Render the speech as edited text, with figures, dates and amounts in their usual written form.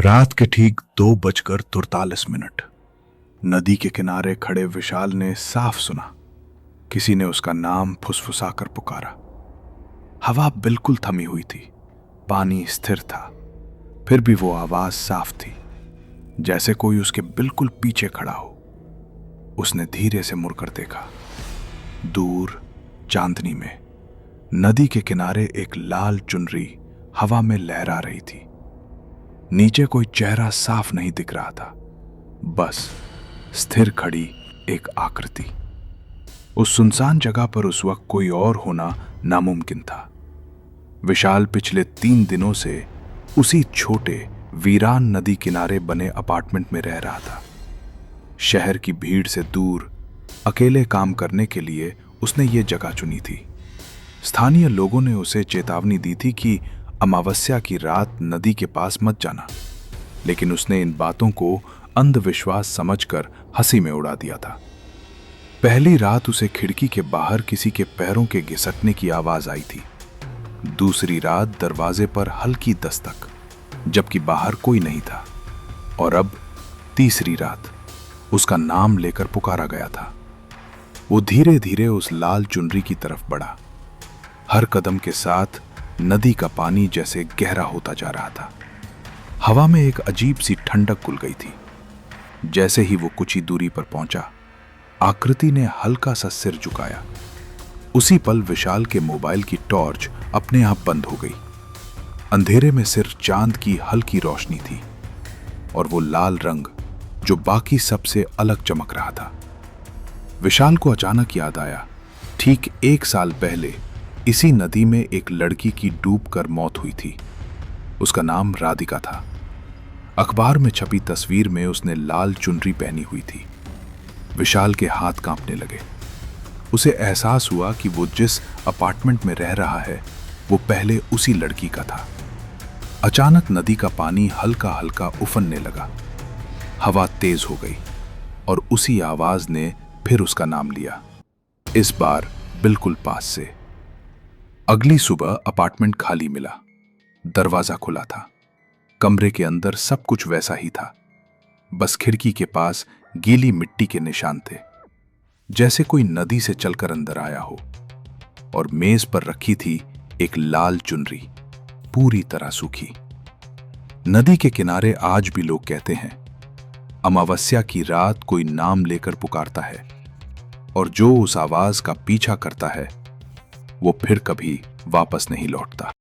रात के ठीक 2:43 नदी के किनारे खड़े विशाल ने साफ सुना। किसी ने उसका नाम फुसफुसाकर पुकारा। हवा बिल्कुल थमी हुई थी, पानी स्थिर था, फिर भी वो आवाज साफ थी, जैसे कोई उसके बिल्कुल पीछे खड़ा हो। उसने धीरे से मुड़कर देखा। दूर चांदनी में नदी के किनारे एक लाल चुनरी हवा में लहरा रही थी। नीचे कोई चेहरा साफ नहीं दिख रहा था, बस स्थिर खड़ी एक आकृति। उस सुनसान जगह पर उस वक्त कोई और होना नामुमकिन था। विशाल पिछले 3 दिनों से उसी छोटे वीरान नदी किनारे बने अपार्टमेंट में रह रहा था। शहर की भीड़ से दूर अकेले काम करने के लिए उसने ये जगह चुनी थी। स्थानीय लोगों ने उसे चेतावनी दी थी कि अमावस्या की रात नदी के पास मत जाना, लेकिन उसने इन बातों को अंधविश्वास समझकर हंसी में उड़ा दिया था। पहली रात उसे खिड़की के बाहर किसी के पैरों के घिसकने की आवाज आई थी। दूसरी रात दरवाजे पर हल्की दस्तक, जबकि बाहर कोई नहीं था। और अब तीसरी रात उसका नाम लेकर पुकारा गया था। वो धीरे धीरे उस लाल चुनरी की तरफ बढ़ा। हर कदम के साथ नदी का पानी जैसे गहरा होता जा रहा था। हवा में एक अजीब सी ठंडक घुल गई थी। जैसे ही वो कुछ ही दूरी पर पहुंचा, आकृति ने हल्का सा सिर झुकाया। उसी पल विशाल के मोबाइल की टॉर्च अपने आप बंद हो गई। अंधेरे में सिर्फ चांद की हल्की रोशनी थी और वो लाल रंग जो बाकी सबसे अलग चमक रहा था। विशाल को अचानक याद आया, ठीक 1 साल पहले इसी नदी में एक लड़की की डूबकर मौत हुई थी। उसका नाम राधिका था। अखबार में छपी तस्वीर में उसने लाल चुनरी पहनी हुई थी। विशाल के हाथ कांपने लगे। उसे एहसास हुआ कि वो जिस अपार्टमेंट में रह रहा है वो पहले उसी लड़की का था। अचानक नदी का पानी हल्का हल्का उफनने लगा। हवा तेज हो गई और उसी आवाज ने फिर उसका नाम लिया, इस बार बिल्कुल पास से। अगली सुबह अपार्टमेंट खाली मिला। दरवाजा खुला था। कमरे के अंदर सब कुछ वैसा ही था, बस खिड़की के पास गीली मिट्टी के निशान थे, जैसे कोई नदी से चलकर अंदर आया हो। और मेज पर रखी थी एक लाल चुनरी, पूरी तरह सूखी। नदी के किनारे आज भी लोग कहते हैं, अमावस्या की रात कोई नाम लेकर पुकारता है, और जो उस आवाज का पीछा करता है वो फिर कभी वापस नहीं लौटता।